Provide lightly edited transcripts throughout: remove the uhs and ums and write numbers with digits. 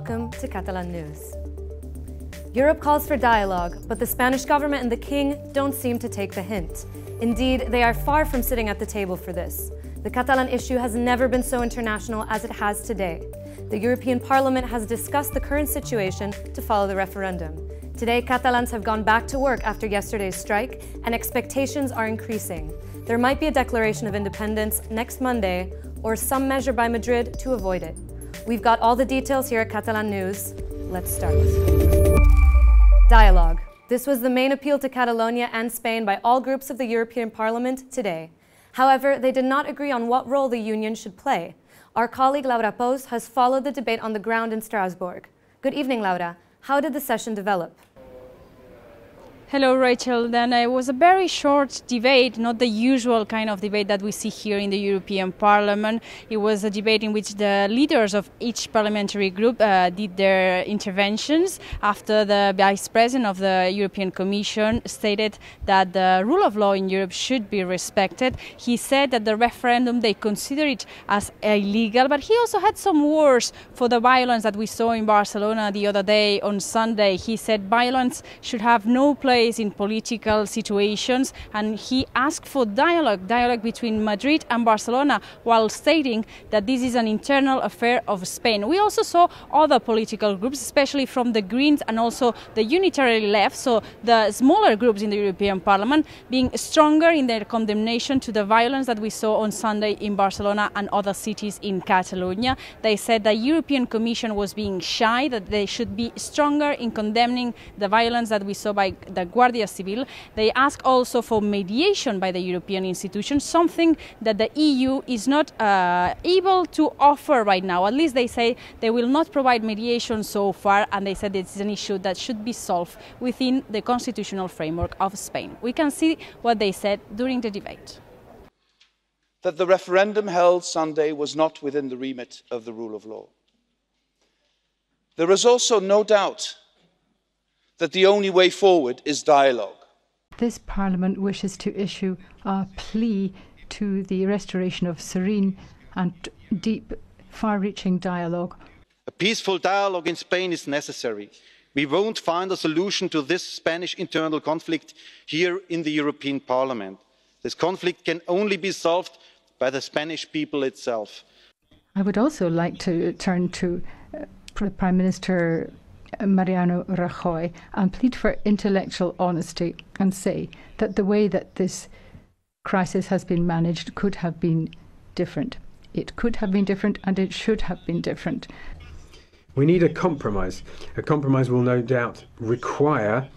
welcome to Catalan News. Europe calls for dialogue, but the Spanish government and the king don't seem to take the hint. Indeed, they are far from sitting at the table for this. The Catalan issue has never been so international as it has today. The European Parliament has discussed the current situation to follow the referendum. Today, Catalans have gone back to work after yesterday's strike, and expectations are increasing. There might be a declaration of independence next Monday, or some measure by Madrid to avoid it. We've got all the details here at Catalan News. Let's start. Dialogue. This was the main appeal to Catalonia and Spain by all groups of the European Parliament today. However, they did not agree on what role the union should play. Our colleague Laura Pous has followed the debate on the ground in Strasbourg. Good evening, Laura. How did the session develop? Hello, Rachel. Then it was a very short debate, not the usual kind of debate that we see here in the European Parliament. It was a debate in which the leaders of each parliamentary group did their interventions after the Vice President of the European Commission stated that the rule of law in Europe should be respected. He said that the referendum, they consider it as illegal, but he also had some words for the violence that we saw in Barcelona the other day on Sunday. He said violence should have no place in political situations, and he asked for dialogue between Madrid and Barcelona, while stating that this is an internal affair of Spain. We also saw other political groups, especially from the Greens and also the unitary left, so the smaller groups in the European Parliament, being stronger in their condemnation to the violence that we saw on Sunday in Barcelona and other cities in Catalonia. They said the European Commission was being shy, that they should be stronger in condemning the violence that we saw by the Guardia Civil. They ask also for mediation by the European institutions, something that the EU is not able to offer right now. At least they say they will not provide mediation so far, and they said this is an issue that should be solved within the constitutional framework of Spain. We can see what they said during the debate. That the referendum held Sunday was not within the remit of the rule of law. There is also no doubt that the only way forward is dialogue. This Parliament wishes to issue a plea to the restoration of serene and deep, far-reaching dialogue. A peaceful dialogue in Spain is necessary. We won't find a solution to this Spanish internal conflict here in the European Parliament. This conflict can only be solved by the Spanish people itself. I would also like to turn to Prime Minister Mariano Rajoy and plead for intellectual honesty and say that the way that this crisis has been managed could have been different. It could have been different, and it should have been different. We need a compromise. A compromise will no doubt require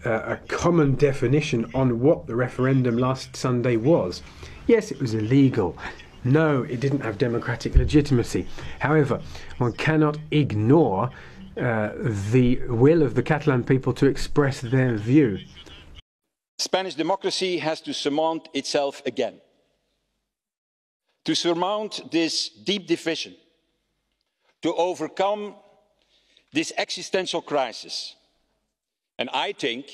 a common definition on what the referendum last Sunday was. Yes, it was illegal. No, it didn't have democratic legitimacy. However, one cannot ignore the will of the Catalan people to express their view. Spanish democracy has to surmount itself again. To surmount this deep division, to overcome this existential crisis. And I think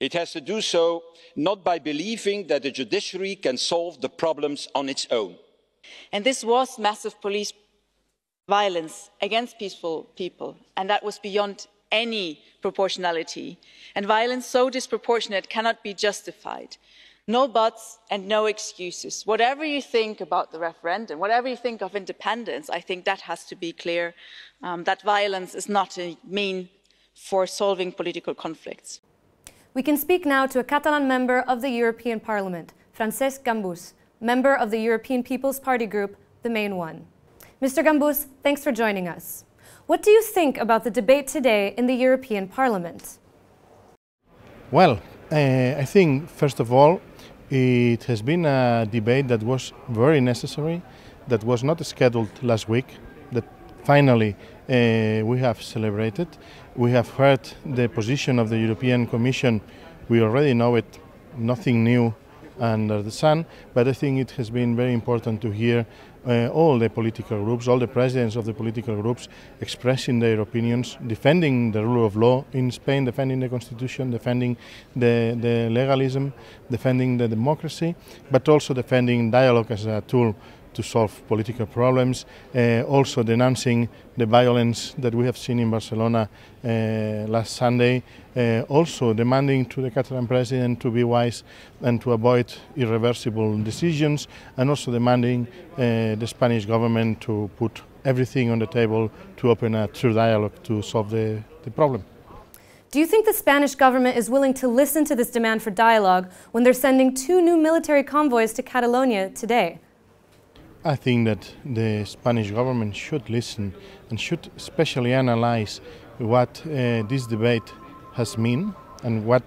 it has to do so not by believing that the judiciary can solve the problems on its own. And this was massive police violence against peaceful people, and that was beyond any proportionality. And violence so disproportionate cannot be justified. No buts and no excuses. Whatever you think about the referendum, whatever you think of independence, I think that has to be clear, that violence is not a mean for solving political conflicts. We can speak now to a Catalan member of the European Parliament, Francesc Gambús, member of the European People's Party group, the main one. Mr. Gambús, thanks for joining us. What do you think about the debate today in the European Parliament? Well, I think, first of all, it has been a debate that was very necessary, that was not scheduled last week, that finally we have celebrated. We have heard the position of the European Commission. We already know it, nothing new under the sun, but I think it has been very important to hear all the political groups, all the presidents of the political groups expressing their opinions, defending the rule of law in Spain, defending the constitution, defending the legalism, defending the democracy, but also defending dialogue as a tool to solve political problems, also denouncing the violence that we have seen in Barcelona last Sunday, also demanding to the Catalan president to be wise and to avoid irreversible decisions, and also demanding the Spanish government to put everything on the table to open a true dialogue to solve the problem. Do you think the Spanish government is willing to listen to this demand for dialogue when they're sending 2 new military convoys to Catalonia today? I think that the Spanish government should listen and should especially analyze what this debate has meant and what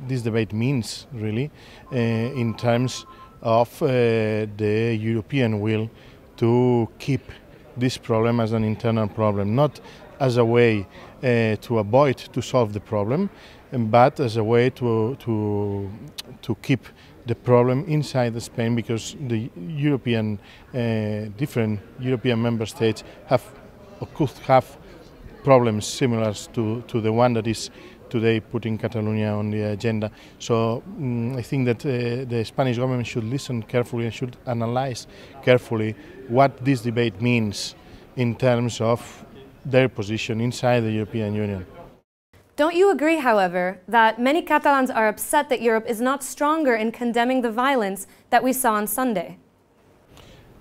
this debate means really in terms of the European will to keep this problem as an internal problem, not as a way to avoid to solve the problem, but as a way to keep the problem inside Spain, because the different European member states have or could have problems similar to the one that is today putting Catalonia on the agenda. So I think that the Spanish government should listen carefully and should analyze carefully what this debate means in terms of their position inside the European Union. Don't you agree, however, that many Catalans are upset that Europe is not stronger in condemning the violence that we saw on Sunday?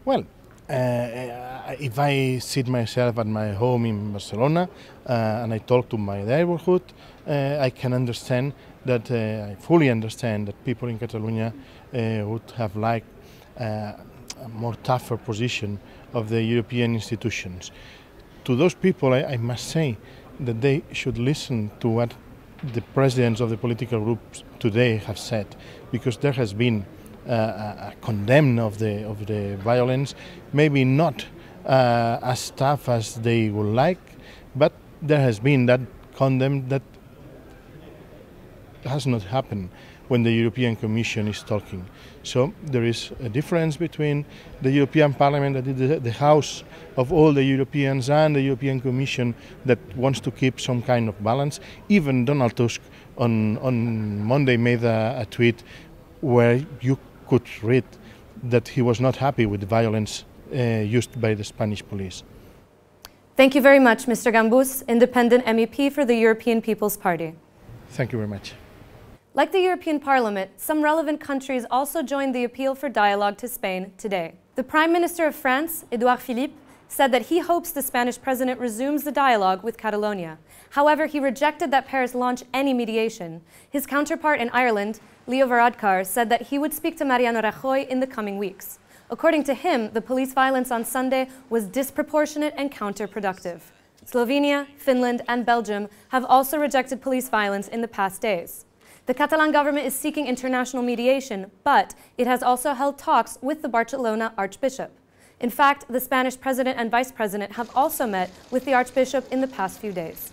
Well, if I sit myself at my home in Barcelona and I talk to my neighborhood, I can understand that, I fully understand that people in Catalonia would have liked a more tougher position of the European institutions. To those people, I must say that they should listen to what the presidents of the political groups today have said, because there has been a condemn of the violence, maybe not as tough as they would like, but there has been that condemn that has not happened when the European Commission is talking. So there is a difference between the European Parliament, that is the house of all the Europeans, and the European Commission that wants to keep some kind of balance. Even Donald Tusk on Monday made a tweet where you could read that he was not happy with the violence used by the Spanish police. Thank you very much, Mr. Gambús, independent MEP for the European People's Party. Thank you very much. Like the European Parliament, some relevant countries also joined the appeal for dialogue to Spain today. The Prime Minister of France, Édouard Philippe, said that he hopes the Spanish president resumes the dialogue with Catalonia. However, he rejected that Paris launch any mediation. His counterpart in Ireland, Leo Varadkar, said that he would speak to Mariano Rajoy in the coming weeks. According to him, the police violence on Sunday was disproportionate and counterproductive. Slovenia, Finland, and Belgium have also rejected police violence in the past days. The Catalan government is seeking international mediation, but it has also held talks with the Barcelona Archbishop. In fact, the Spanish president and vice president have also met with the Archbishop in the past few days.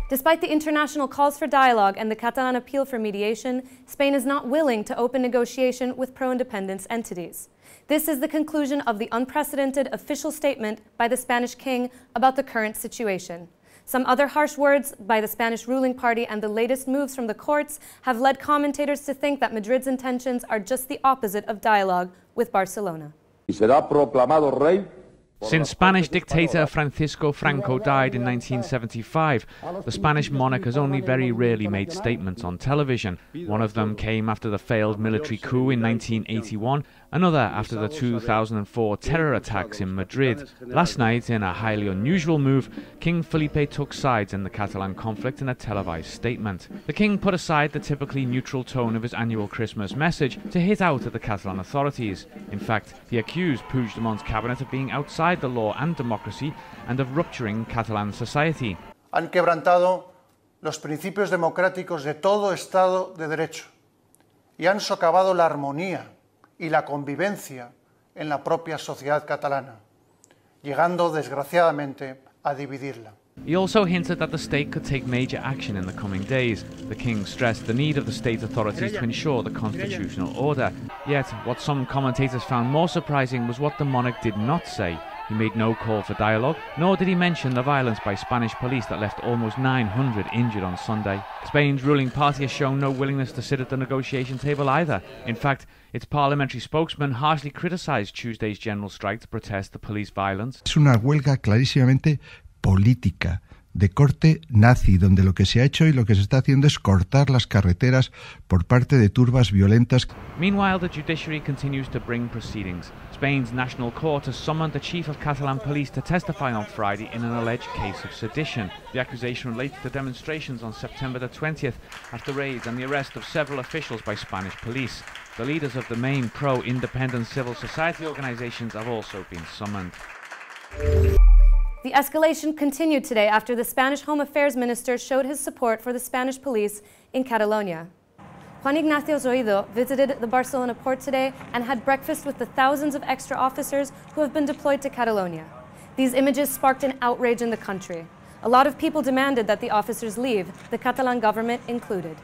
Despite the international calls for dialogue and the Catalan appeal for mediation, Spain is not willing to open negotiation with pro-independence entities. This is the conclusion of the unprecedented official statement by the Spanish king about the current situation. Some other harsh words by the Spanish ruling party and the latest moves from the courts have led commentators to think that Madrid's intentions are just the opposite of dialogue with Barcelona. Since Spanish dictator Francisco Franco died in 1975, the Spanish monarch has only very rarely made statements on television. One of them came after the failed military coup in 1981, another after the 2004 terror attacks in Madrid. Last night, in a highly unusual move, King Felipe took sides in the Catalan conflict in a televised statement. The king put aside the typically neutral tone of his annual Christmas message to hit out at the Catalan authorities. In fact, he accused Puigdemont's cabinet of being outside the law and democracy and of rupturing Catalan society. Han quebrantado los principios democráticos de todo Estado de Derecho y han socavado la armonía y la convivencia en la propia sociedad catalana, llegando desgraciadamente a dividirla. He also hinted that the state could take major action in the coming days. The king stressed the need of the state authorities to ensure the constitutional order. Yet, what some commentators found more surprising was what the monarch did not say. He made no call for dialogue, nor did he mention the violence by Spanish police that left almost 900 injured on Sunday. Spain's ruling party has shown no willingness to sit at the negotiation table either. In fact, its parliamentary spokesman harshly criticised Tuesday's general strike to protest the police violence. Es una huelga clarísimamente política, de corte nazi, donde lo que se ha hecho y lo que se está haciendo es cortar las carreteras por parte de turbas violentas. Meanwhile, the judiciary continues to bring proceedings. Spain's national court has summoned the chief of Catalan police to testify on Friday in an alleged case of sedition. The accusation relates to demonstrations on September the 20th after raids and the arrest of several officials by Spanish police. The leaders of the main pro-independent civil society organizations have also been summoned. The escalation continued today after the Spanish Home Affairs Minister showed his support for the Spanish police in Catalonia. Juan Ignacio Zoido visited the Barcelona port today and had breakfast with the thousands of extra officers who have been deployed to Catalonia. These images sparked an outrage in the country. A lot of people demanded that the officers leave, the Catalan government included.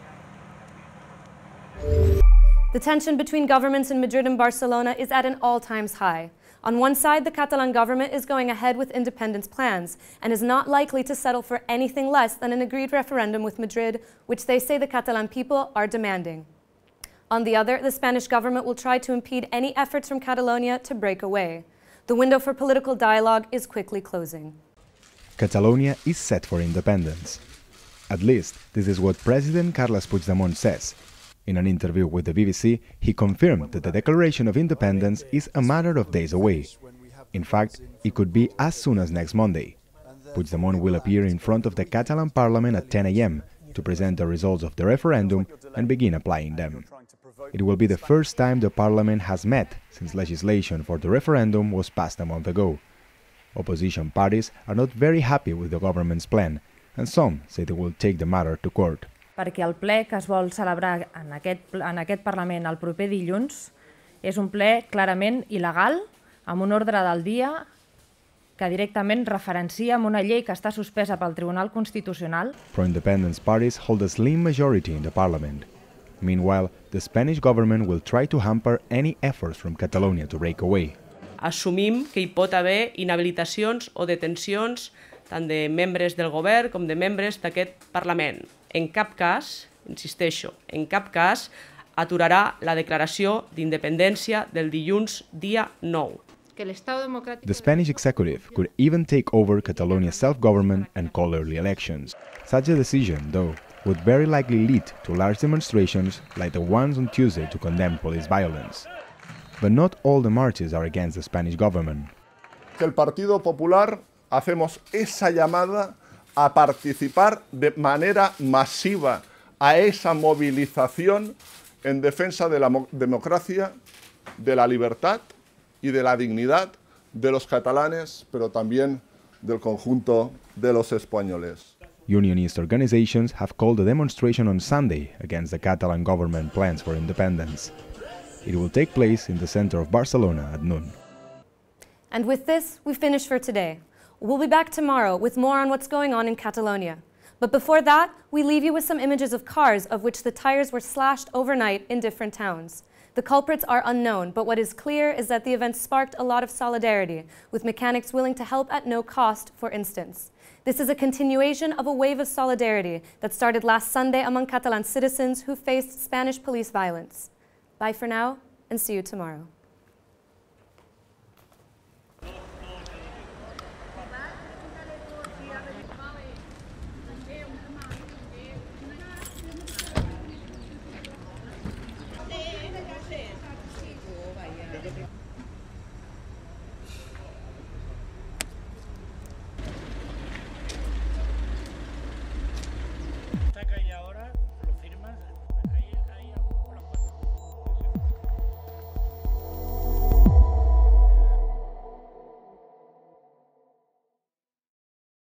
The tension between governments in Madrid and Barcelona is at an all-time high. On one side, the Catalan government is going ahead with independence plans and is not likely to settle for anything less than an agreed referendum with Madrid, which they say the Catalan people are demanding. On the other, the Spanish government will try to impede any efforts from Catalonia to break away. The window for political dialogue is quickly closing. Catalonia is set for independence. At least, this is what President Carles Puigdemont says. In an interview with the BBC, he confirmed that the declaration of independence is a matter of days away. In fact, it could be as soon as next Monday. Puigdemont will appear in front of the Catalan parliament at 10 a.m. to present the results of the referendum and begin applying them. It will be the first time the parliament has met since legislation for the referendum was passed a month ago. Opposition parties are not very happy with the government's plan, and some say they will take the matter to court. Perquè el ple que es vol celebrar en aquest Parlament el proper dilluns és un ple clarament il·legal, amb un ordre del dia que directament referencia amb una llei que està suspesa pel Tribunal Constitucional. Pro-independence parties hold a slim majority in the parliament. Meanwhile, the Spanish government will try to hamper any efforts from Catalonia to break away. Assumim que hi pot haver inhabilitacions o detencions tant de membres del govern com de membres d'aquest Parlament. En cap cas, insisteixo, en cap cas aturarà la declaració d'independència del dilluns dia 9. The Spanish executive could even take over Catalonia's self-government and call early elections. Such a decision, though, would very likely lead to large demonstrations like the ones on Tuesday to condemn police violence. But not all the marches are against the Spanish government. Que el Partido Popular hacemos esa llamada a participar de manera masiva a esa movilización en defensa de la democracia, de la libertad y de la dignidad de los catalanes, pero también del conjunto de los españoles. Unionist organizations have called a demonstration on Sunday against the Catalan government plans for independence. It will take place in the center of Barcelona at noon. And with this, we finish for today. We'll be back tomorrow with more on what's going on in Catalonia. But before that, we leave you with some images of cars of which the tires were slashed overnight in different towns. The culprits are unknown, but what is clear is that the event sparked a lot of solidarity, with mechanics willing to help at no cost, for instance. This is a continuation of a wave of solidarity that started last Sunday among Catalan citizens who faced Spanish police violence. Bye for now, and see you tomorrow.